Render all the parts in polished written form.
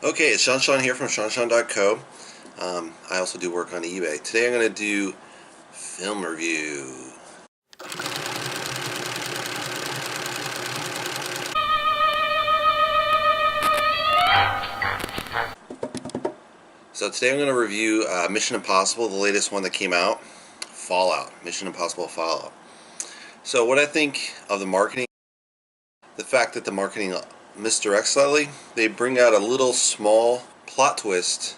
Okay, it's Sean here from SeanSean.co. I also do work on eBay. Today I'm going to do film review. So today I'm going to review Mission Impossible, the latest one that came out, Fallout. Mission Impossible Fallout. So what I think of the marketing, the fact that the marketing misdirects slightly, they bring out a little small plot twist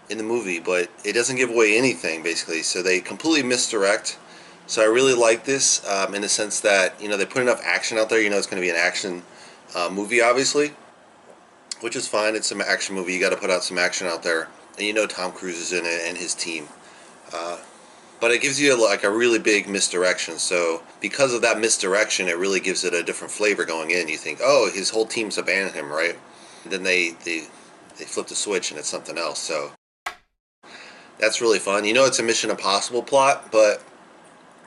in the movie, but it doesn't give away anything basically, so they completely misdirect. So I really like this in the sense that, you know, they put enough action out there. You know it's going to be an action movie, obviously, which is fine. It's an action movie. You got to put out some action out there, and you know Tom Cruise is in it and his team. But it gives you like a really big misdirection. So because of that misdirection, it really gives it a different flavor going in. You think, oh, his whole team's abandoned him, right? And then they flip the switch and it's something else. So that's really fun. You know it's a Mission Impossible plot, but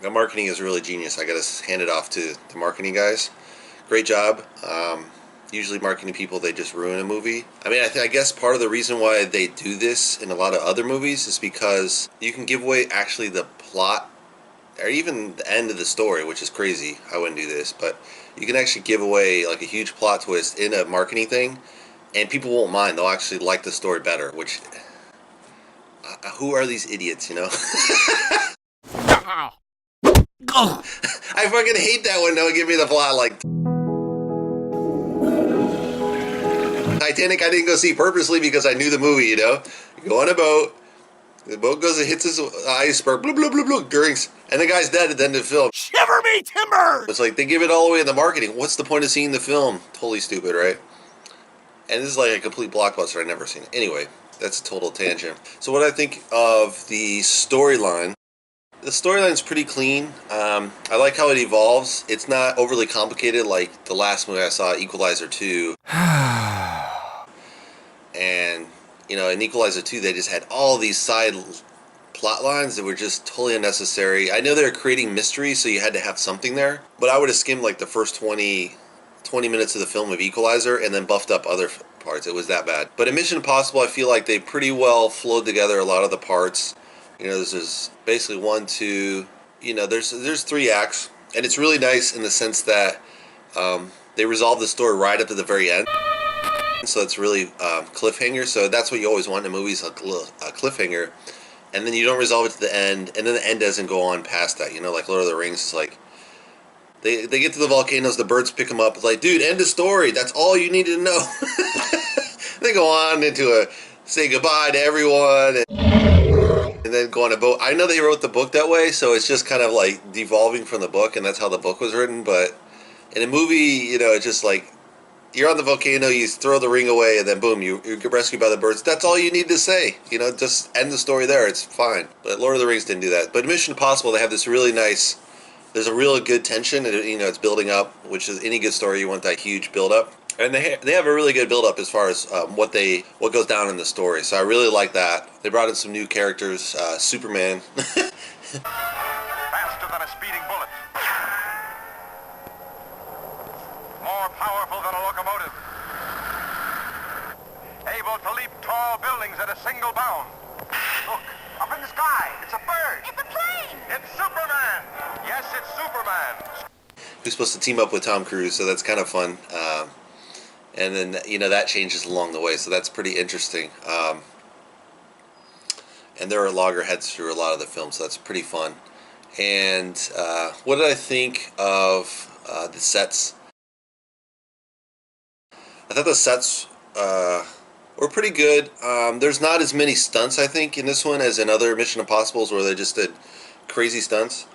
the marketing is really genius. I gotta hand it off to the marketing guys. Great job. Usually marketing people, they just ruin a movie. I mean, I guess part of the reason why they do this in a lot of other movies is because you can give away actually the plot or even the end of the story, which is crazy. I wouldn't do this, but you can actually give away like a huge plot twist in a marketing thing, and people won't mind. They'll actually like the story better, which... who are these idiots, you know? I fucking hate that when they'll give me the plot like... Titanic I didn't go see purposely because I knew the movie, you know? You go on a boat, the boat goes and hits this iceberg, blue, blue, blue, blue, drinks, and the guy's dead at the end of the film. Shiver me timbers! It's like, they give it all away in the marketing. What's the point of seeing the film? Totally stupid, right? And this is like a complete blockbuster. I've never seen it. Anyway, that's a total tangent. So what I think of the storyline, the storyline's pretty clean. I like how it evolves. It's not overly complicated like the last movie I saw, Equalizer 2. And, you know, in Equalizer 2, they just had all these side plot lines that were just totally unnecessary. I know they were creating mystery, so you had to have something there. But I would have skimmed like the first 20 minutes of the film of Equalizer and then buffed up other parts. It was that bad. But in Mission Impossible, I feel like they pretty well flowed together a lot of the parts. You know, there's basically one, two, you know, there's 3 acts. And it's really nice in the sense that they resolve the story right up to the very end. So it's really cliffhanger. So that's what you always want in movies, a cliffhanger. And then you don't resolve it to the end, and then the end doesn't go on past that. You know, like Lord of the Rings, it's like, they get to the volcanoes, the birds pick them up. It's like, dude, end of story. That's all you needed to know. They go on into say goodbye to everyone, and then go on a boat. I know they wrote the book that way, so it's just kind of like devolving from the book, and that's how the book was written. But in a movie, you know, it's just like, you're on the volcano, you throw the ring away, and then boom, you get rescued by the birds. That's all you need to say. You know, just end the story there. It's fine. But Lord of the Rings didn't do that. But Mission Impossible, they have this really nice... There's a really good tension, and you know it's building up, which is any good story. You want that huge build up, and they have a really good build up as far as what goes down in the story. So I really like that. They brought in some new characters, Superman. Faster than a speeding bullet. More powerful than a locomotive. Able to leap tall buildings at a single bound. Look, up in the sky, it's a bird. It's a plane. It's Superman. Yes, it's Superman. Who's supposed to team up with Tom Cruise, so that's kind of fun. And then, you know, that changes along the way, so that's pretty interesting. And there are loggerheads through a lot of the film, so that's pretty fun. And what did I think of the sets? I thought the sets were pretty good. There's not as many stunts, I think, in this one as in other Mission Impossibles where they just did crazy stunts.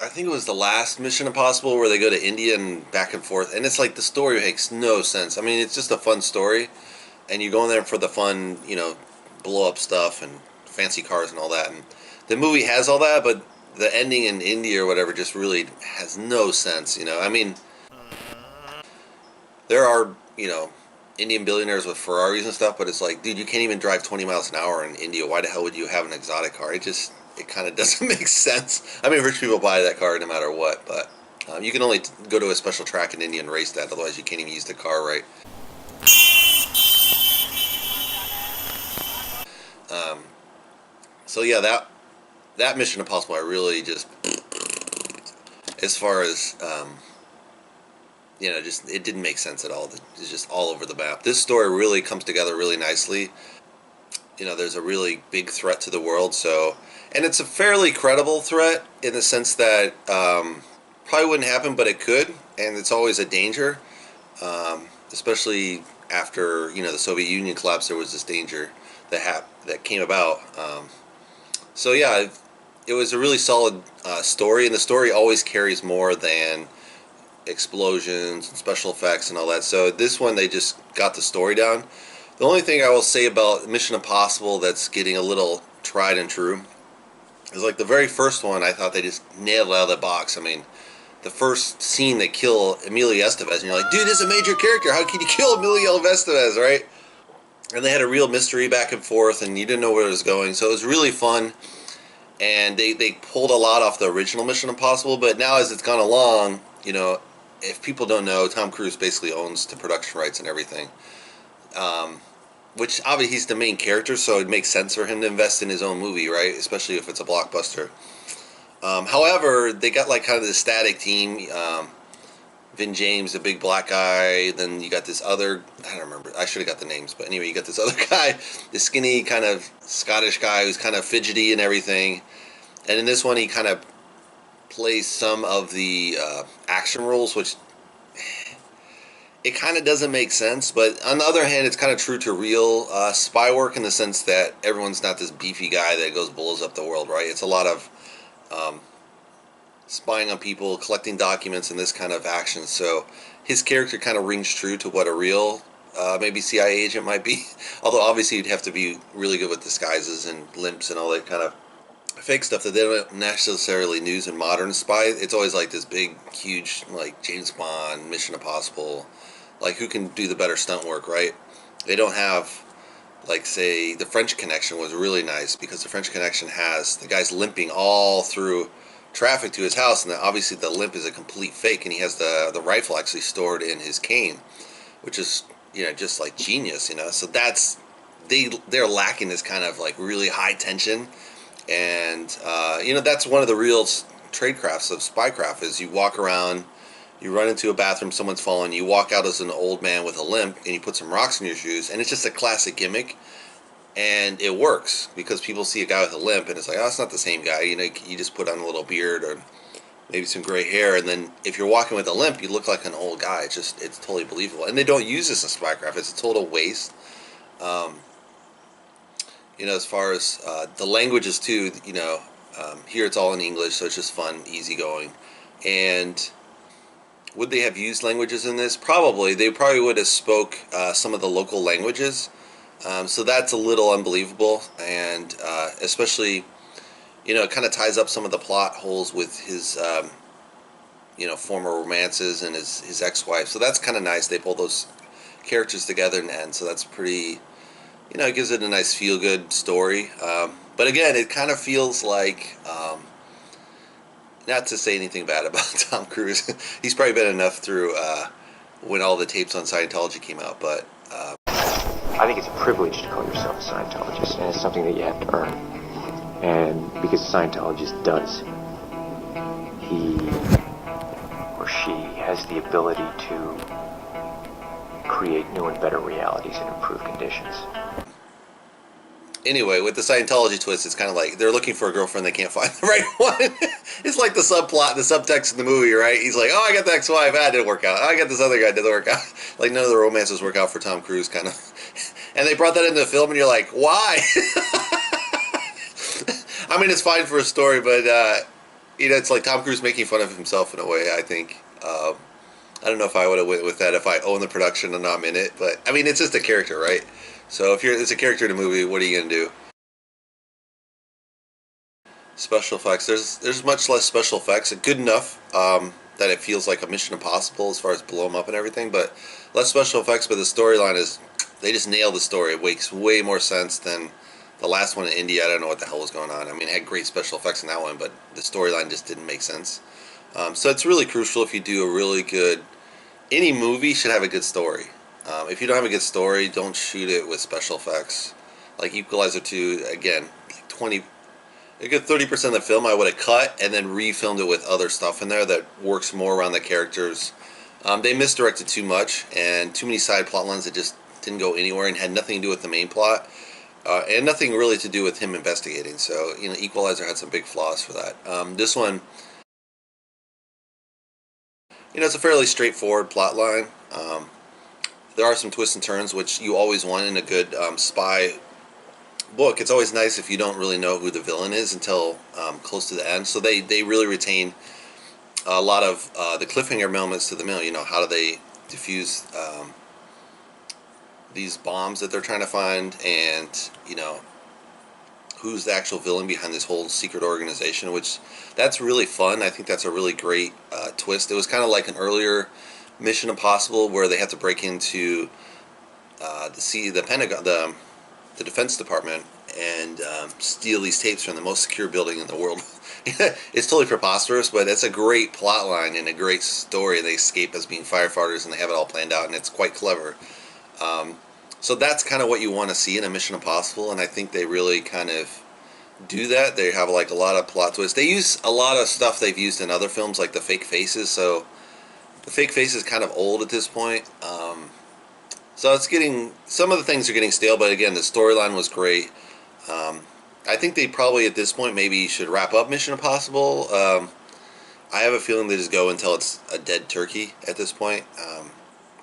I think it was the last Mission Impossible where they go to India and back and forth, and it's like the story makes no sense. I mean, it's just a fun story, and you're going there for the fun, you know, blow up stuff and fancy cars and all that. And the movie has all that, but the ending in India or whatever just really has no sense, you know. I mean, there are, you know, Indian billionaires with Ferraris and stuff, but it's like, dude, you can't even drive 20 miles an hour in India. Why the hell would you have an exotic car? It kind of doesn't make sense. I mean, rich people buy that car no matter what, but you can only go to a special track in India and race that, otherwise you can't even use the car right. So yeah, that Mission Impossible, I really just, as far as just it didn't make sense at all. It's just all over the map. This story really comes together really nicely. There's a really big threat to the world, and it's a fairly credible threat in the sense that probably wouldn't happen, but it could, and it's always a danger, especially after the Soviet Union collapsed. There was this danger that came about. So yeah, it was a really solid story, and the story always carries more than explosions and special effects and all that. So this one, they just got the story down. The only thing I will say about Mission Impossible that's getting a little tried and true is like the very first one. I thought they just nailed it out of the box. I mean, the first scene they kill Emilio Estevez, and you're like, dude, this is a major character. How can you kill Emilio Estevez, right? And they had a real mystery back and forth, and you didn't know where it was going. So it was really fun, and they pulled a lot off the original Mission Impossible. But now as it's gone along, if people don't know, Tom Cruise basically owns the production rights and everything. Which obviously he's the main character, so it makes sense for him to invest in his own movie, right? Especially if it's a blockbuster. However, they got like kind of this static team. Vin James, the big black guy. Then you got this other, I don't remember. I should have got the names, but anyway, you got this other guy, this skinny kind of Scottish guy who's kind of fidgety and everything. And in this one, he kind of plays some of the action roles, which it kind of doesn't make sense. But on the other hand, it's kind of true to real spy work in the sense that everyone's not this beefy guy that goes blows up the world, right? It's a lot of spying on people, collecting documents, and this kind of action. So his character kind of rings true to what a real maybe CIA agent might be. Although obviously you'd have to be really good with disguises and limps and all that kind of fake stuff that they don't necessarily use in modern spy. It's always like this big, huge, like James Bond, Mission Impossible. Like who can do the better stunt work, right? They don't have, like, say, the French Connection was really nice because the French Connection has the guy's limping all through traffic to his house, and then obviously the limp is a complete fake, and he has the rifle actually stored in his cane, which is just like genius, So that's they're lacking this kind of like really high tension, and that's one of the real trade crafts of spycraft is you walk around. You run into a bathroom, someone's fallen, you walk out as an old man with a limp, and you put some rocks in your shoes, and it's just a classic gimmick, and it works, because people see a guy with a limp, and it's like, oh, it's not the same guy, you just put on a little beard, or maybe some gray hair, and then if you're walking with a limp, you look like an old guy. It's totally believable, and they don't use this in spycraft. It's a total waste. As far as the languages, too, here it's all in English, so it's just fun, easygoing, and would they have used languages in this? Probably. They probably would have spoke some of the local languages. So that's a little unbelievable. And especially, it kind of ties up some of the plot holes with his, former romances and his ex-wife. So that's kind of nice. They pull those characters together in the end. So that's pretty, it gives it a nice feel-good story. But again, it kind of feels like... not to say anything bad about Tom Cruise. He's probably been enough through when all the tapes on Scientology came out, but... I think it's a privilege to call yourself a Scientologist, and it's something that you have to earn. And because a Scientologist does, he or she has the ability to create new and better realities and improve conditions. Anyway, with the Scientology twist, it's kind of like they're looking for a girlfriend, they can't find the right one. It's like the subplot, the subtext in the movie, right? He's like, oh, I got the ex-wife, it didn't work out. Oh, I got this other guy, didn't work out. Like, none of the romances work out for Tom Cruise, kind of. And they brought that into the film, and you're like, why? I mean, it's fine for a story, but, it's like Tom Cruise making fun of himself in a way, I think. I don't know if I would have went with that if I own the production and I'm in it, but, I mean, it's just a character, right? So if it's a character in a movie, what are you going to do? Special effects. There's much less special effects. Good enough that it feels like a Mission Impossible as far as blow them up and everything, but less special effects, but the storyline is, they just nail the story. It makes way more sense than the last one in India. I don't know what the hell was going on. I mean, it had great special effects in that one, but the storyline just didn't make sense. So it's really crucial if you do a really good... Any movie should have a good story. If you don't have a good story, don't shoot it with special effects. Like Equalizer 2, again, like a good 30% of the film I would have cut and then refilmed it with other stuff in there that works more around the characters. They misdirected too much and too many side plot lines that just didn't go anywhere and had nothing to do with the main plot. And nothing really to do with him investigating. So, Equalizer had some big flaws for that. This one, it's a fairly straightforward plot line. There are some twists and turns, which you always want in a good spy book. It's always nice if you don't really know who the villain is until close to the end. So they really retain a lot of the cliffhanger moments to the middle. How do they diffuse these bombs that they're trying to find, and who's the actual villain behind this whole secret organization, which that's really fun. I think that's a really great twist. It was kind of like an earlier Mission Impossible where they have to break into the Pentagon, the Defense Department, and steal these tapes from the most secure building in the world. It's totally preposterous, but it's a great plot line and a great story. They escape as being firefighters, and they have it all planned out, and it's quite clever. So that's kind of what you want to see in a Mission Impossible, and I think they really kind of do that. They have like a lot of plot twists. They use a lot of stuff they've used in other films, like the fake faces. So the fake face is kind of old at this point. So it's getting, some of the things are getting stale, but again, the storyline was great. I think they probably at this point maybe should wrap up Mission Impossible. I have a feeling they just go until it's a dead turkey at this point.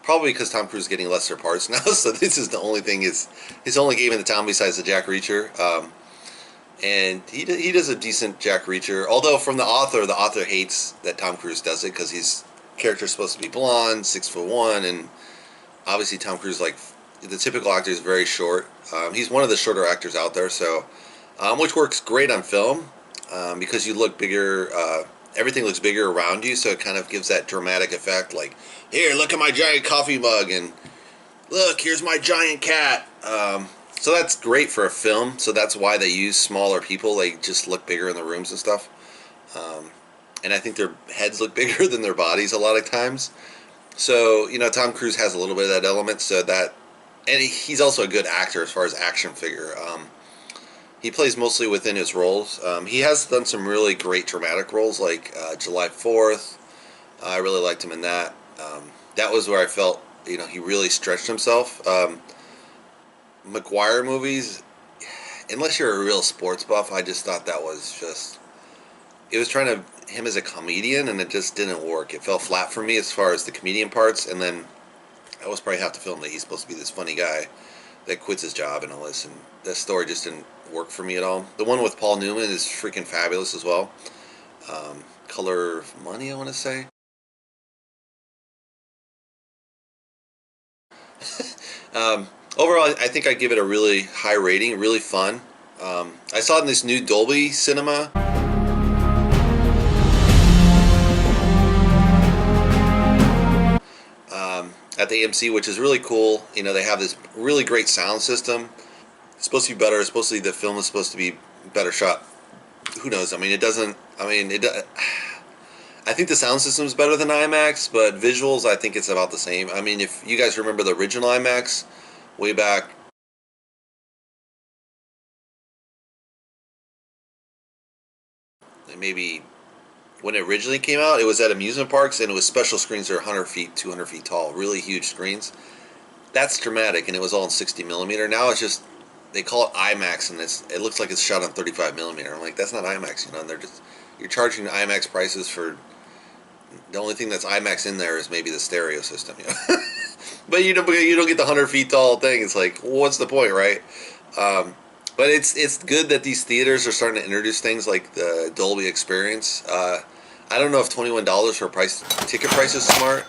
Probably because Tom Cruise is getting lesser parts now, so this is the only thing, his only game in the town besides the Jack Reacher. And he does a decent Jack Reacher, although from the author hates that Tom Cruise does it because his character's supposed to be blonde, 6'1", and obviously Tom Cruise, like the typical actor, is very short. He's one of the shorter actors out there, so which works great on film because you look bigger. Everything looks bigger around you, so it kind of gives that dramatic effect. Like, here, look at my giant coffee mug, and look, here's my giant cat. So that's great for a film. So that's why they use smaller people. They just look bigger in the rooms and stuff. And I think their heads look bigger than their bodies a lot of times. So, Tom Cruise has a little bit of that element. So that, and he's also a good actor as far as action figure. He plays mostly within his roles. He has done some really great dramatic roles, like July 4th. I really liked him in that. That was where I felt, he really stretched himself. McGuire movies, unless you're a real sports buff, I just thought that was just, it was trying to, him as a comedian, and it just didn't work. It fell flat for me as far as the comedian parts, and then I was probably half the film that he's supposed to be this funny guy that quits his job and all this, and that story just didn't work for me at all. The one with Paul Newman is freaking fabulous as well. Color of Money, I want to say. Overall, I think I give it a really high rating, really fun. I saw it in this new Dolby Cinema. At the AMC, which is really cool. They have this really great sound system. It's supposed to be better. It's supposed to be, the film is supposed to be better shot. Who knows? I think the sound system is better than IMAX, but visuals, I think it's about the same. If you guys remember the original IMAX, way back, maybe when it originally came out, it was at amusement parks, and it was special screens that are 100 feet, 200 feet tall, really huge screens. That's dramatic, and it was all in 60 millimeter. Now it's just, they call it IMAX, and it looks like it's shot on 35 millimeter. I'm like, that's not IMAX, and you're charging IMAX prices for, the only thing that's IMAX in there is maybe the stereo system, But you don't get the 100 feet tall thing. It's like, well, what's the point, right? But it's good that these theaters are starting to introduce things like the Dolby experience. I don't know if $21 for ticket price is smart.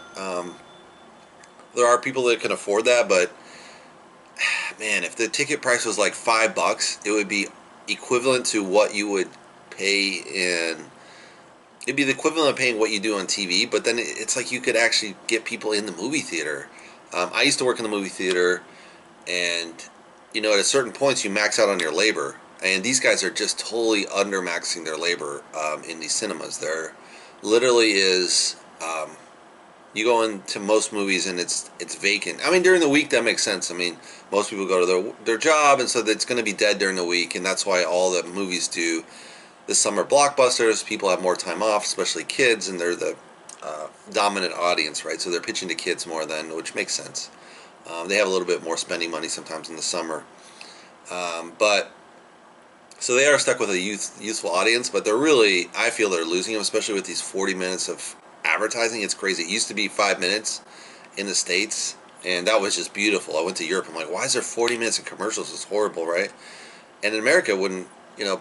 There are people that can afford that, but man, if the ticket price was like $5, it would be equivalent to what you would pay in. It'd be the equivalent of paying what you do on TV, but then it's like you could actually get people in the movie theater. I used to work in the movie theater, and at a certain points you max out on your labor, and these guys are just totally under maxing their labor in these cinemas. There literally is, you go into most movies and it's vacant. During the week that makes sense. Most people go to their job, and so it's going to be dead during the week, and that's why all the movies do the summer blockbusters. People have more time off, especially kids, and they're the dominant audience, right? So they're pitching to kids more than, which makes sense. They have a little bit more spending money sometimes in the summer, but so they are stuck with a youthful audience. But they're really, I feel they're losing them, especially with these 40 minutes of advertising. It's crazy. It used to be 5 minutes in the States, and that was just beautiful. I went to Europe. I'm like, why is there 40 minutes of commercials? It's horrible, right? And in America, when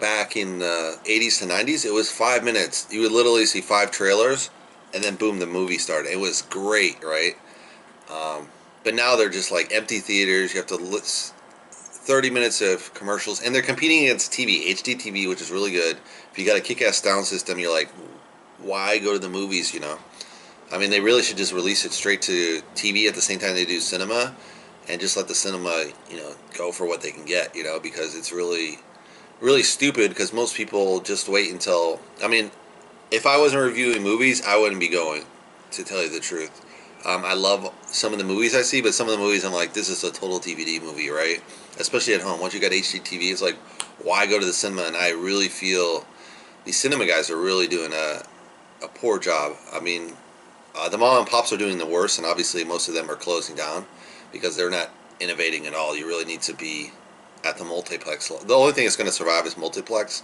back in the 80s to 90s, it was 5 minutes. You would literally see 5 trailers, and then boom, the movie started. It was great, right? But now they're just like empty theaters. You have to list 30 minutes of commercials, and they're competing against TV, HD TV, which is really good. If you got a kick-ass sound system, you're like, why go to the movies? I mean, they really should just release it straight to TV at the same time they do cinema, and just let the cinema, go for what they can get, because it's really, really stupid. Because most people just wait until. I mean, if I wasn't reviewing movies, I wouldn't be going. To tell you the truth, I love some of the movies I see, but some of the movies I'm like, this is a total DVD movie, right? Especially at home. Once you got HDTV, it's like, why go to the cinema? And I really feel these cinema guys are really doing a poor job. I mean, the mom and pops are doing the worst, and obviously most of them are closing down because they're not innovating at all. You really need to be at the multiplex. The only thing that's going to survive is multiplex,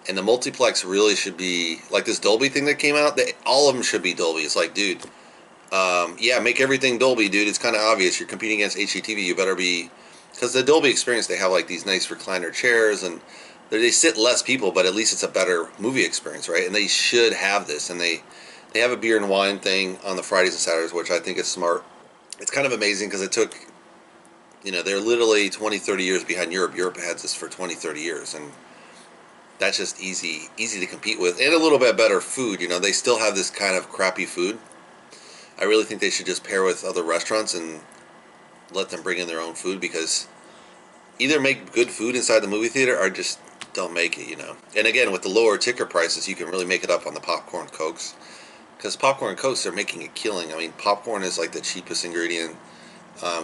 and the multiplex really should be like this Dolby thing that came out. All of them should be Dolby. It's like, dude, yeah, make everything Dolby, dude. It's kind of obvious. You're competing against HDTV. You better be, because the Dolby experience, they have like these nice recliner chairs, and they sit less people, but at least it's a better movie experience, right? And they should have this, and they have a beer and wine thing on the Fridays and Saturdays, which I think is smart. It's kind of amazing because it took, they're literally 20, 30 years behind Europe. Europe had this for 20, 30 years, and that's just easy to compete with, and a little bit better food. They still have this kind of crappy food. I really think they should just pair with other restaurants and let them bring in their own food, because either make good food inside the movie theater or just don't make it. And again, with the lower ticket prices, you can really make it up on the popcorn cokes, because popcorn cokes, they're making a killing. I mean, popcorn is like the cheapest ingredient.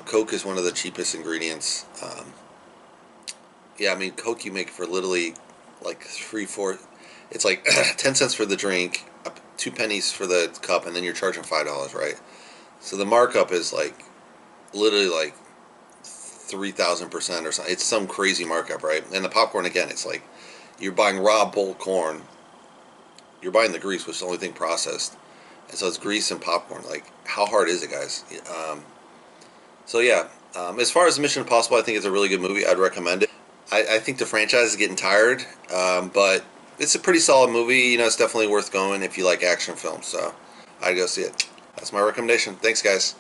Coke is one of the cheapest ingredients. Yeah, I mean, Coke you make for literally like 3, 4. It's like 10 cents for the drink, 2 pennies for the cup, and then you're charging $5, right? So the markup is like literally like 3,000% or something. It's some crazy markup, right? And the popcorn, again, it's like you're buying raw bull corn. You're buying the grease, which is the only thing processed, and so it's grease and popcorn. Like, how hard is it, guys? So yeah, as far as Mission Impossible, I think it's a really good movie. I'd recommend it. I think the franchise is getting tired, but it's a pretty solid movie. It's definitely worth going if you like action films. So I'd go see it. That's my recommendation. Thanks, guys.